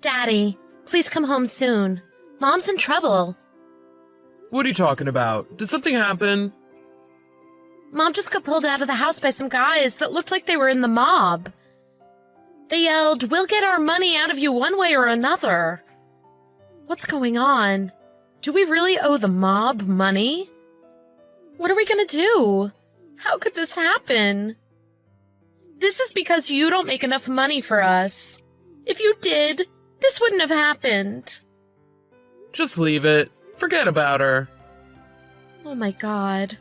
Daddy, please come home soon. Mom's in trouble. What are you talking about? Did something happen? Mom just got pulled out of the house by some guys that looked like they were in the mob. They yelled, "We'll get our money out of you one way or another." What's going on? Do we really owe the mob money? What are we gonna do? How could this happen? This is because you don't make enough money for us. If you did, this wouldn't have happened. Just leave it. Forget about her. Oh my God.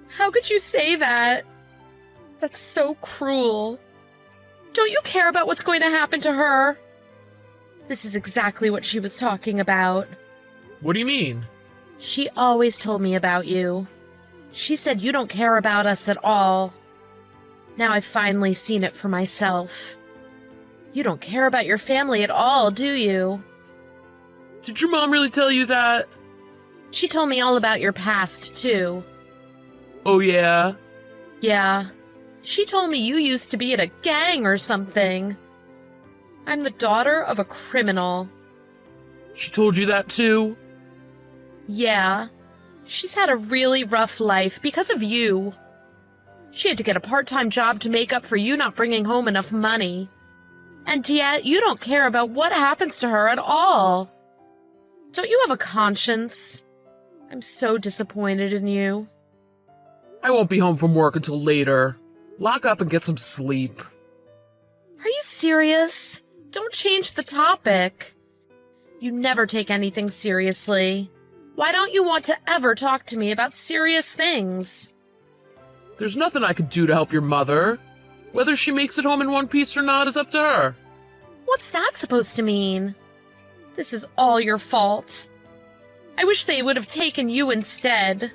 How could you say that? That's so cruel. Don't you care about what's going to happen to her? This is exactly what she was talking about. What do you mean? She always told me about you. She said you don't care about us at all. Now I've finally seen it for myself. You don't care about your family at all, do you? Did your mom really tell you that? She told me all about your past, too. Oh, yeah? Yeah. She told me you used to be in a gang or something. I'm the daughter of a criminal. She told you that, too? Yeah. She's had a really rough life because of you. She had to get a part-time job to make up for you not bringing home enough money. And yet, you don't care about what happens to her at all. Don't you have a conscience? I'm so disappointed in you. I won't be home from work until later. Lock up and get some sleep. Are you serious? Don't change the topic. You never take anything seriously. Why don't you want to ever talk to me about serious things? There's nothing I could do to help your mother. Whether she makes it home in one piece or not is up to her. What's that supposed to mean? This is all your fault. I wish they would have taken you instead.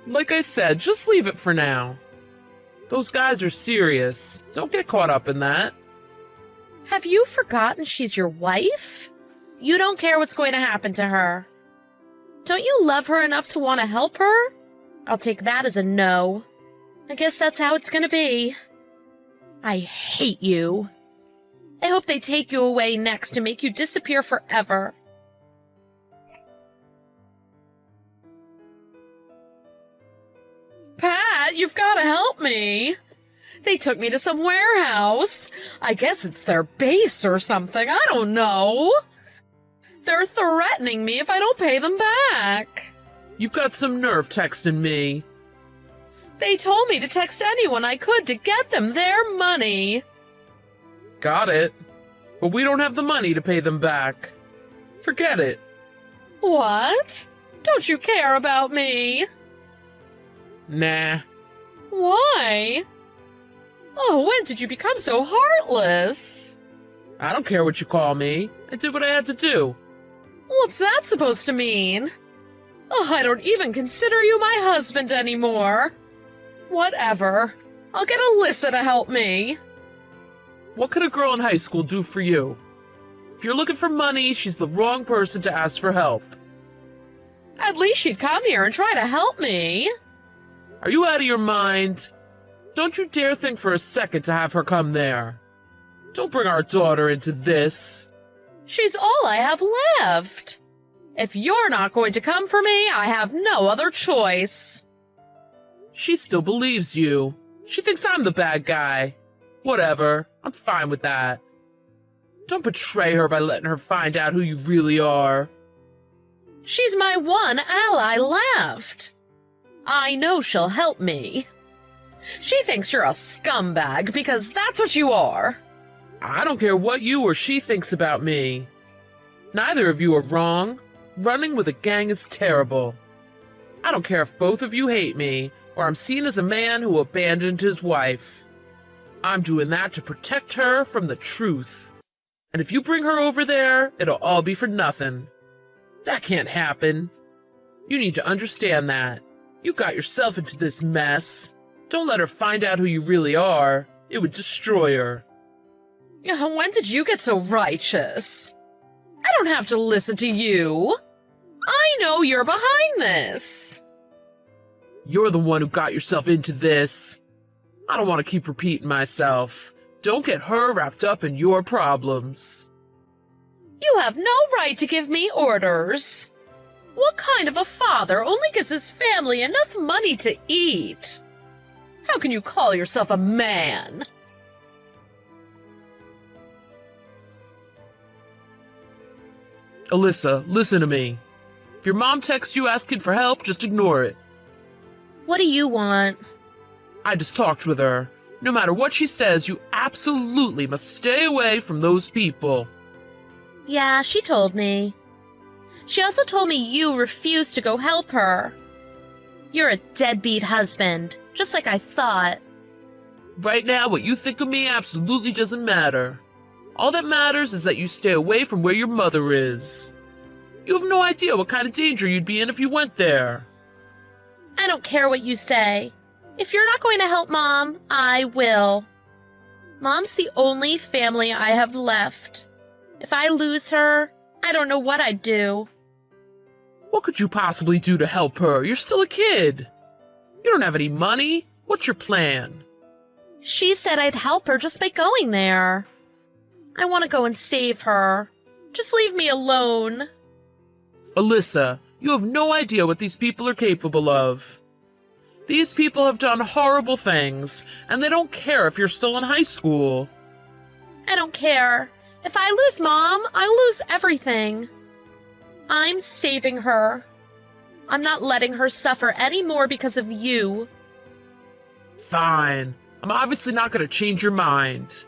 Like I said, just leave it for now. Those guys are serious. Don't get caught up in that. Have you forgotten she's your wife? You don't care what's going to happen to her. Don't you love her enough to want to help her? I'll take that as a no. I guess that's how it's gonna be. I hate you. I hope they take you away next and make you disappear forever. Pat, you've got to help me. They took me to some warehouse. I guess it's their base or something. I don't know. They're threatening me if I don't pay them back. You've got some nerve texting me. They told me to text anyone I could to get them their money. Got it. But we don't have the money to pay them back. Forget it. What? Don't you care about me? Nah. Why? Oh, when did you become so heartless? I don't care what you call me. I did what I had to do. What's that supposed to mean? Oh, I don't even consider you my husband anymore. Whatever. I'll get Alyssa to help me. What could a girl in high school do for you? If you're looking for money, she's the wrong person to ask for help. At least she'd come here and try to help me. Are you out of your mind? Don't you dare think for a second to have her come there. Don't bring our daughter into this. She's all I have left. If you're not going to come for me, I have no other choice. She still believes you. She thinks I'm the bad guy. Whatever, I'm fine with that. Don't betray her by letting her find out who you really are. She's my one ally left. I know she'll help me. She thinks you're a scumbag because that's what you are. I don't care what you or she thinks about me. Neither of you are wrong. Running with a gang is terrible. I don't care if both of you hate me, or I'm seen as a man who abandoned his wife. I'm doing that to protect her from the truth. And if you bring her over there, it'll all be for nothing. That can't happen. You need to understand that. You got yourself into this mess. Don't let her find out who you really are. It would destroy her. When did you get so righteous? I don't have to listen to you. I know you're behind this. You're the one who got yourself into this. I don't want to keep repeating myself. Don't get her wrapped up in your problems. You have no right to give me orders. What kind of a father only gives his family enough money to eat? How can you call yourself a man? Alyssa, listen to me. If your mom texts you asking for help, just ignore it. What do you want? I just talked with her. No matter what she says, you absolutely must stay away from those people. Yeah, she told me. She also told me you refused to go help her. You're a deadbeat husband, just like I thought. Right now, what you think of me absolutely doesn't matter. All that matters is that you stay away from where your mother is. You have no idea what kind of danger you'd be in if you went there. I don't care what you say. If you're not going to help Mom, I will. Mom's the only family I have left. If I lose her, I don't know what I'd do. What could you possibly do to help her? You're still a kid. You don't have any money. What's your plan? She said I'd help her just by going there. I want to go and save her. Just leave me alone. Alyssa, you have no idea what these people are capable of. These people have done horrible things, and they don't care if you're still in high school. I don't care. If I lose Mom, I lose everything. I'm saving her. I'm not letting her suffer any more because of you. Fine. I'm obviously not going to change your mind.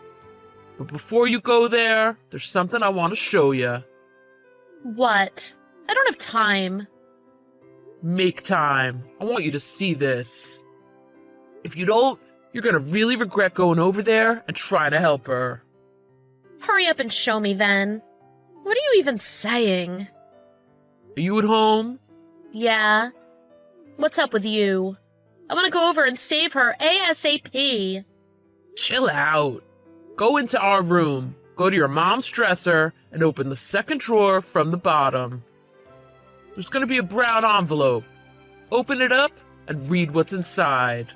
But before you go there, there's something I want to show you. What? I don't have time. Make time. I want you to see this. If you don't, you're going to really regret going over there and trying to help her. Hurry up and show me then. What are you even saying? Are you at home? Yeah. What's up with you? I want to go over and save her ASAP. Chill out. Go into our room, go to your mom's dresser, and open the second drawer from the bottom. There's going to be a brown envelope. Open it up and read what's inside.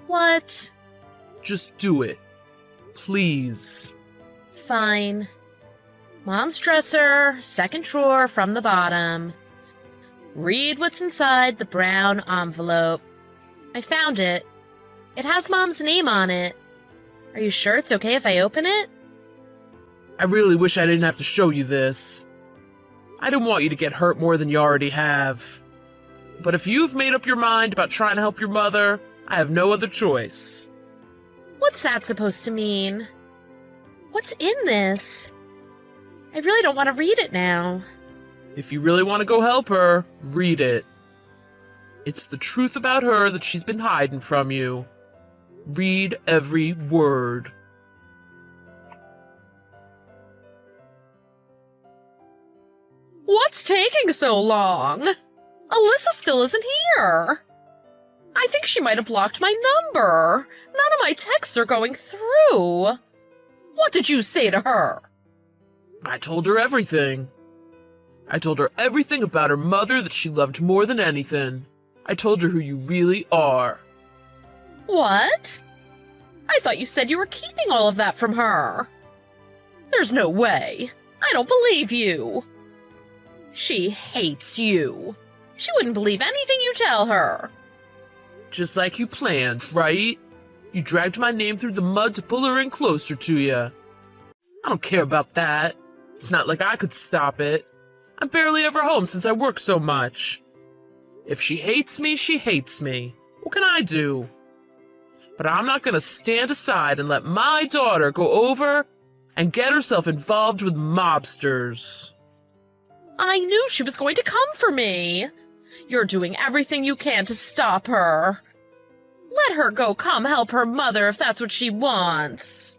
What? Just do it. Please. Fine. Mom's dresser, second drawer from the bottom. Read what's inside the brown envelope. I found it. It has Mom's name on it. Are you sure it's okay if I open it? I really wish I didn't have to show you this. I didn't want you to get hurt more than you already have. But if you've made up your mind about trying to help your mother, I have no other choice. What's that supposed to mean? What's in this? I really don't want to read it now. If you really want to go help her, read it. It's the truth about her that she's been hiding from you. Read every word. What's taking so long? Alyssa still isn't here. I think she might have blocked my number. None of my texts are going through. What did you say to her? I told her everything. I told her everything about her mother that she loved more than anything. I told her who you really are. What? I thought you said you were keeping all of that from her. There's no way. I don't believe you. She hates you. She wouldn't believe anything you tell her. Just like you planned, right? You dragged my name through the mud to pull her in closer to you. I don't care about that. It's not like I could stop it. I'm barely ever home since I work so much. If she hates me, she hates me. What can I do? But I'm not going to stand aside and let my daughter go over and get herself involved with mobsters. I knew she was going to come for me. You're doing everything you can to stop her. Let her go come help her mother if that's what she wants.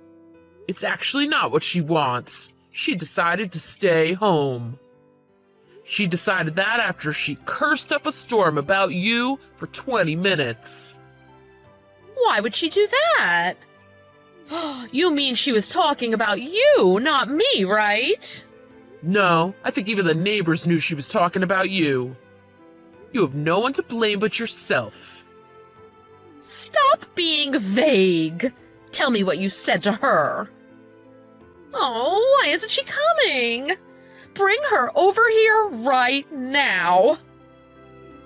It's actually not what she wants. She decided to stay home. She decided that after she cursed up a storm about you for 20 minutes. Why would she do that? You mean she was talking about you, not me, right? No, I think even the neighbors knew she was talking about you. You have no one to blame but yourself. Stop being vague. Tell me what you said to her. Oh, why isn't she coming? Bring her over here right now.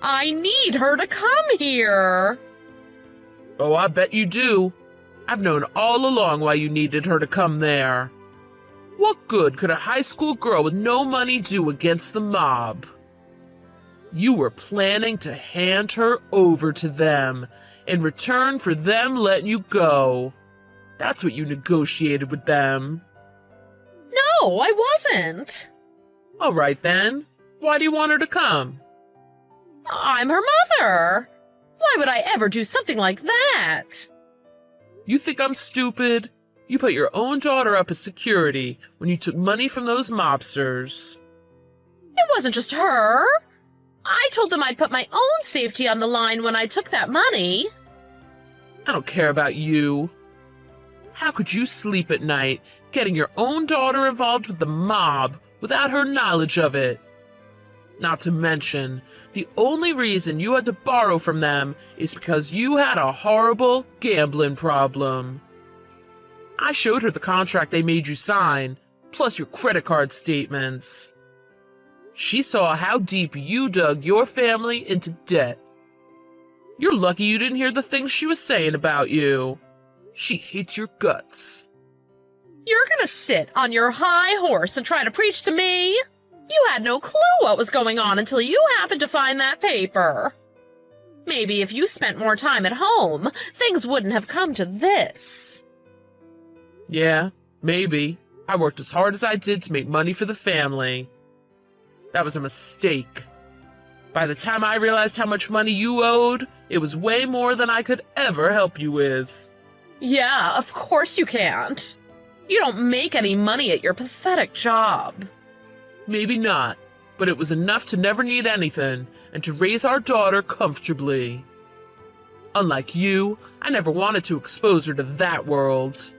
I need her to come here. Oh, I bet you do. I've known all along why you needed her to come there. What good could a high school girl with no money do against the mob? You were planning to hand her over to them in return for them letting you go. That's what you negotiated with them. No, I wasn't. All right then. Why do you want her to come? I'm her mother. Why would I ever do something like that? You think I'm stupid? You put your own daughter up as security when you took money from those mobsters. It wasn't just her. I told them I'd put my own safety on the line when I took that money. I don't care about you. How could you sleep at night getting your own daughter involved with the mob without her knowledge of it? Not to mention, the only reason you had to borrow from them is because you had a horrible gambling problem. I showed her the contract they made you sign, plus your credit card statements. She saw how deep you dug your family into debt. You're lucky you didn't hear the things she was saying about you. She hates your guts. You're gonna sit on your high horse and try to preach to me? You had no clue what was going on until you happened to find that paper. Maybe if you spent more time at home, things wouldn't have come to this. Yeah, maybe. I worked as hard as I did to make money for the family. That was a mistake. By the time I realized how much money you owed, it was way more than I could ever help you with. Yeah, of course you can't. You don't make any money at your pathetic job. Maybe not, but it was enough to never need anything and to raise our daughter comfortably. Unlike you, I never wanted to expose her to that world.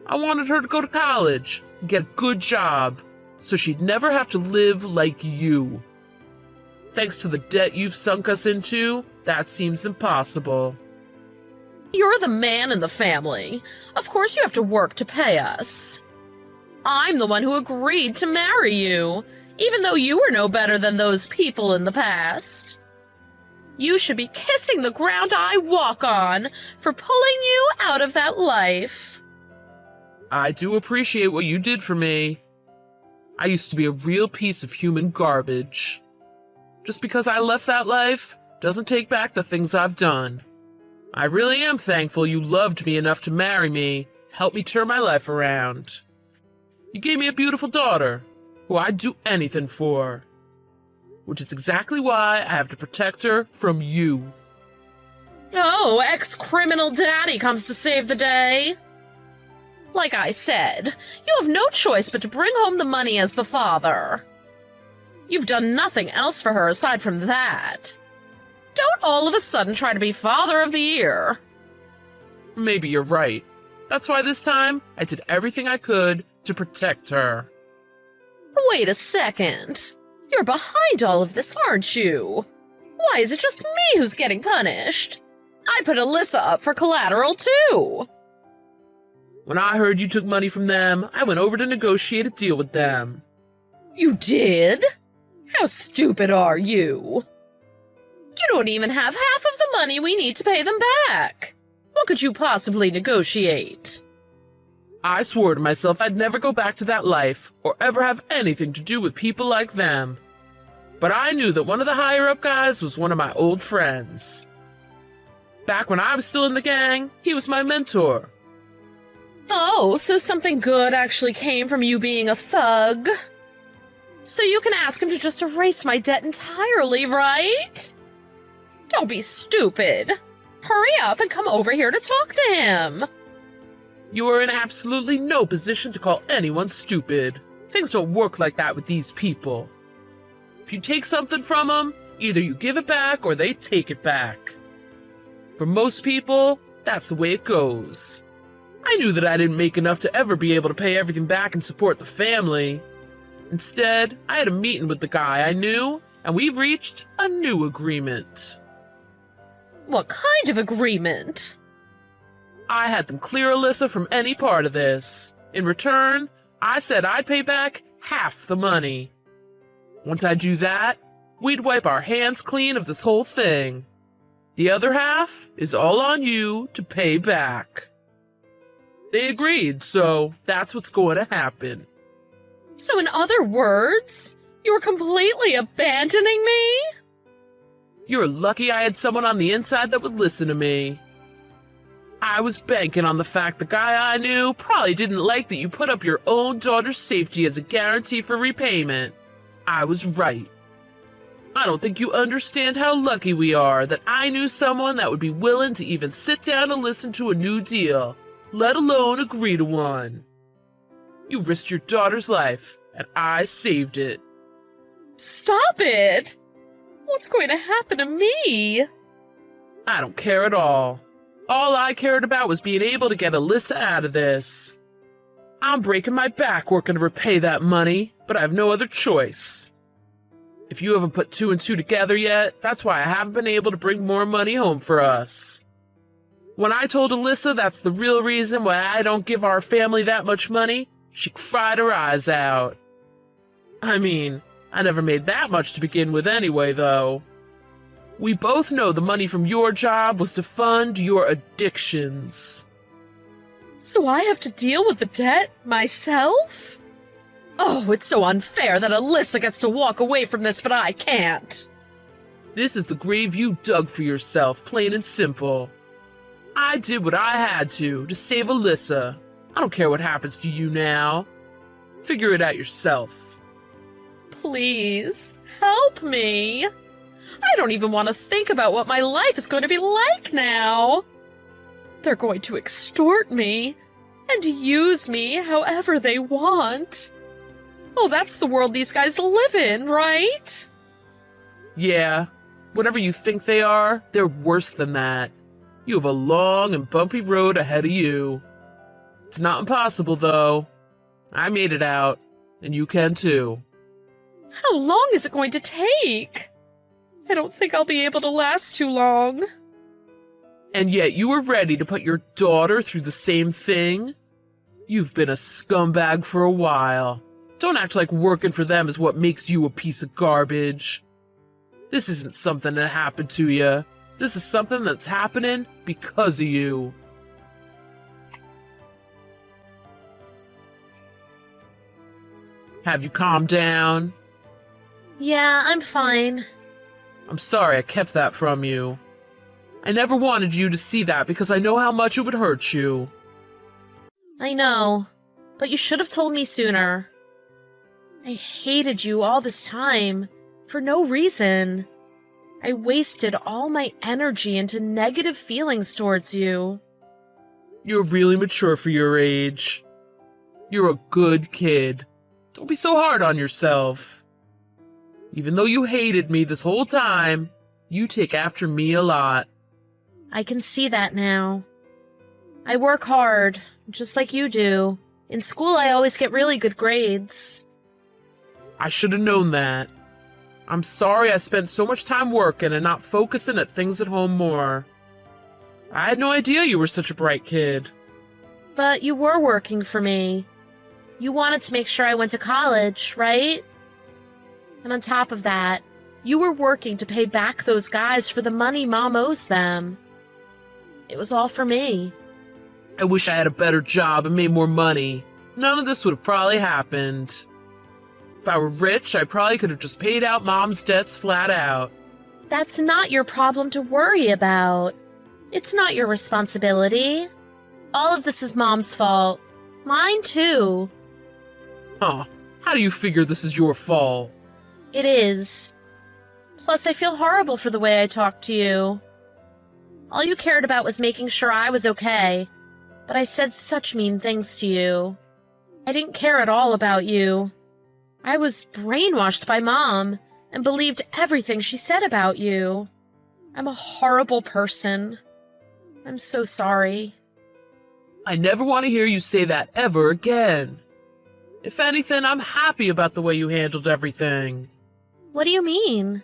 I wanted her to go to college and get a good job so she'd never have to live like you. Thanks to the debt you've sunk us into, that seems impossible. You're the man in the family. Of course you have to work to pay us. I'm the one who agreed to marry you, even though you were no better than those people in the past. You should be kissing the ground I walk on for pulling you out of that life. I do appreciate what you did for me. I used to be a real piece of human garbage. Just because I left that life doesn't take back the things I've done. I really am thankful you loved me enough to marry me, help me turn my life around. You gave me a beautiful daughter, who I'd do anything for. Which is exactly why I have to protect her from you. Oh, ex-criminal daddy comes to save the day. Like I said, you have no choice but to bring home the money as the father. You've done nothing else for her aside from that. Don't all of a sudden try to be father of the year. Maybe you're right. That's why this time I did everything I could to protect her. Wait a second. You're behind all of this, aren't you? Why is it just me who's getting punished? I put Alyssa up for collateral too. When I heard you took money from them, I went over to negotiate a deal with them. You did? How stupid are you? You don't even have half of the money we need to pay them back. What could you possibly negotiate? I swore to myself I'd never go back to that life or ever have anything to do with people like them. But I knew that one of the higher-up guys was one of my old friends. Back when I was still in the gang, he was my mentor. Oh, so something good actually came from you being a thug? So you can ask him to just erase my debt entirely, right? Don't be stupid. Hurry up and come over here to talk to him. You are in absolutely no position to call anyone stupid. Things don't work like that with these people. If you take something from them, either you give it back or they take it back. For most people, that's the way it goes. I knew that I didn't make enough to ever be able to pay everything back and support the family. Instead, I had a meeting with the guy I knew, and we've reached a new agreement. What kind of agreement? I had them clear Alyssa from any part of this. In return, I said I'd pay back half the money. Once I do that, we'd wipe our hands clean of this whole thing. The other half is all on you to pay back. They agreed, so that's what's going to happen. So in other words, you were completely abandoning me? You're lucky I had someone on the inside that would listen to me. I was banking on the fact the guy I knew probably didn't like that you put up your own daughter's safety as a guarantee for repayment. I was right. I don't think you understand how lucky we are that I knew someone that would be willing to even sit down and listen to a new deal, let alone agree to one. You risked your daughter's life, and I saved it. Stop it! What's going to happen to me? I don't care at all. All I cared about was being able to get Alyssa out of this. I'm breaking my back working to repay that money, but I have no other choice. If you haven't put two and two together yet, that's why I haven't been able to bring more money home for us. When I told Alyssa that's the real reason why I don't give our family that much money, she cried her eyes out. I mean, I never made that much to begin with anyway, though. We both know the money from your job was to fund your addictions. So I have to deal with the debt myself? Oh, it's so unfair that Alyssa gets to walk away from this, but I can't. This is the grave you dug for yourself, plain and simple. I did what I had to save Alyssa. I don't care what happens to you now. Figure it out yourself. Please, help me. I don't even want to think about what my life is going to be like now. They're going to extort me and use me however they want. Oh, that's the world these guys live in, right? Yeah, whatever you think they are, they're worse than that. You have a long and bumpy road ahead of you. It's not impossible, though. I made it out, and you can too. How long is it going to take? I don't think I'll be able to last too long. And yet you were ready to put your daughter through the same thing? You've been a scumbag for a while. Don't act like working for them is what makes you a piece of garbage. This isn't something that happened to you. This is something that's happening because of you. Have you calmed down? Yeah, I'm fine. I'm sorry I kept that from you. I never wanted you to see that because I know how much it would hurt you. I know, but you should have told me sooner. I hated you all this time, for no reason. I wasted all my energy into negative feelings towards you. You're really mature for your age. You're a good kid. Don't be so hard on yourself. Even though you hated me this whole time, you take after me a lot. I can see that now. I work hard, just like you do. In school, I always get really good grades. I should have known that. I'm sorry I spent so much time working and not focusing at things at home more. I had no idea you were such a bright kid. But you were working for me. You wanted to make sure I went to college, right? And on top of that, you were working to pay back those guys for the money Mom owes them. It was all for me. I wish I had a better job and made more money. None of this would have probably happened. If I were rich, I probably could have just paid out Mom's debts flat out. That's not your problem to worry about. It's not your responsibility. All of this is Mom's fault. Mine too. Huh. How do you figure this is your fault? It is. Plus, I feel horrible for the way I talked to you. All you cared about was making sure I was okay, but I said such mean things to you. I didn't care at all about you. I was brainwashed by Mom and believed everything she said about you. I'm a horrible person. I'm so sorry. I never want to hear you say that ever again. If anything, I'm happy about the way you handled everything. What do you mean?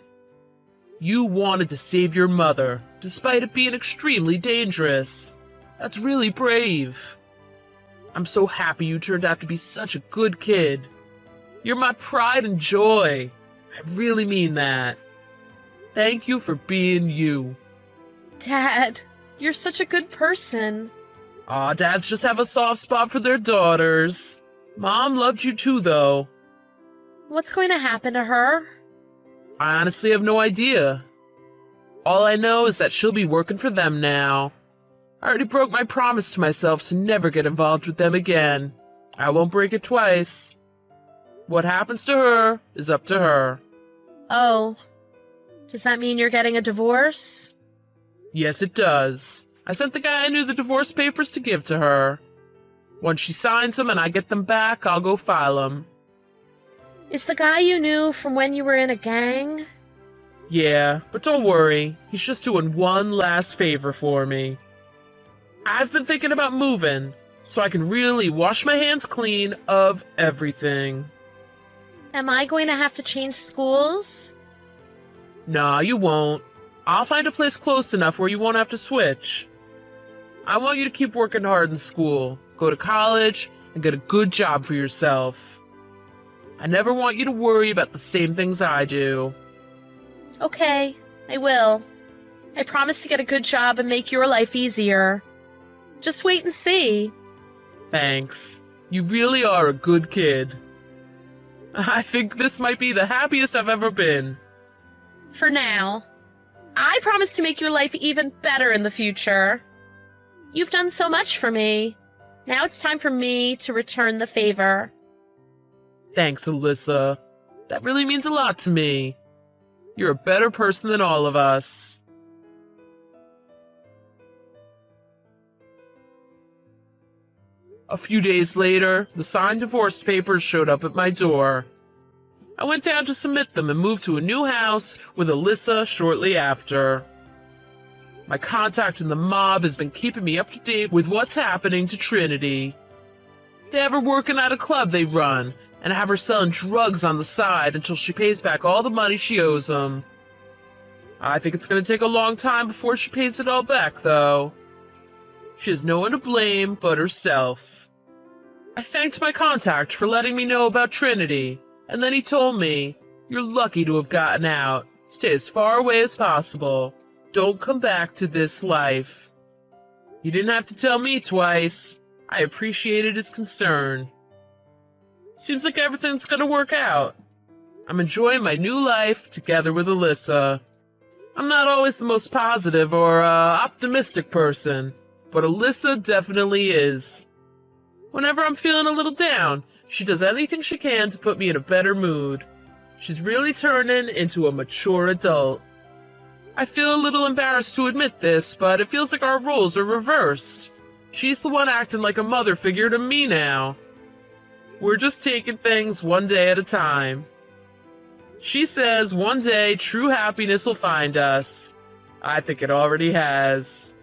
You wanted to save your mother, despite it being extremely dangerous. That's really brave. I'm so happy you turned out to be such a good kid. You're my pride and joy. I really mean that. Thank you for being you. Dad, you're such a good person. Aw, dads just have a soft spot for their daughters. Mom loved you too, though. What's going to happen to her? I honestly have no idea. All I know is that she'll be working for them now. I already broke my promise to myself to never get involved with them again. I won't break it twice. What happens to her is up to her. Oh, does that mean you're getting a divorce? Yes, it does. I sent the guy I knew the divorce papers to give to her. Once she signs them and I get them back, I'll go file them. Is the guy you knew from when you were in a gang? Yeah, but don't worry. He's just doing one last favor for me. I've been thinking about moving, so I can really wash my hands clean of everything. Am I going to have to change schools? Nah, you won't. I'll find a place close enough where you won't have to switch. I want you to keep working hard in school, go to college, and get a good job for yourself. I never want you to worry about the same things I do. Okay, I will. I promise to get a good job and make your life easier. Just wait and see. Thanks. You really are a good kid. I think this might be the happiest I've ever been. For now. I promise to make your life even better in the future. You've done so much for me. Now it's time for me to return the favor. Thanks, Alyssa. That really means a lot to me. You're a better person than all of us. A few days later, the signed divorce papers showed up at my door. I went down to submit them and moved to a new house with Alyssa shortly after. My contact in the mob has been keeping me up to date with what's happening to Trinity. They have her working at a club they run, and have her selling drugs on the side until she pays back all the money she owes them. I think it's going to take a long time before she pays it all back, though. She has no one to blame but herself. I thanked my contact for letting me know about Trinity, and then he told me, "You're lucky to have gotten out. Stay as far away as possible. Don't come back to this life." He didn't have to tell me twice. I appreciated his concern. Seems like everything's gonna work out. I'm enjoying my new life together with Alyssa. I'm not always the most positive or optimistic person, but Alyssa definitely is. Whenever I'm feeling a little down, she does anything she can to put me in a better mood. She's really turning into a mature adult. I feel a little embarrassed to admit this, but it feels like our roles are reversed. She's the one acting like a mother figure to me now. We're just taking things one day at a time. She says one day true happiness will find us. I think it already has.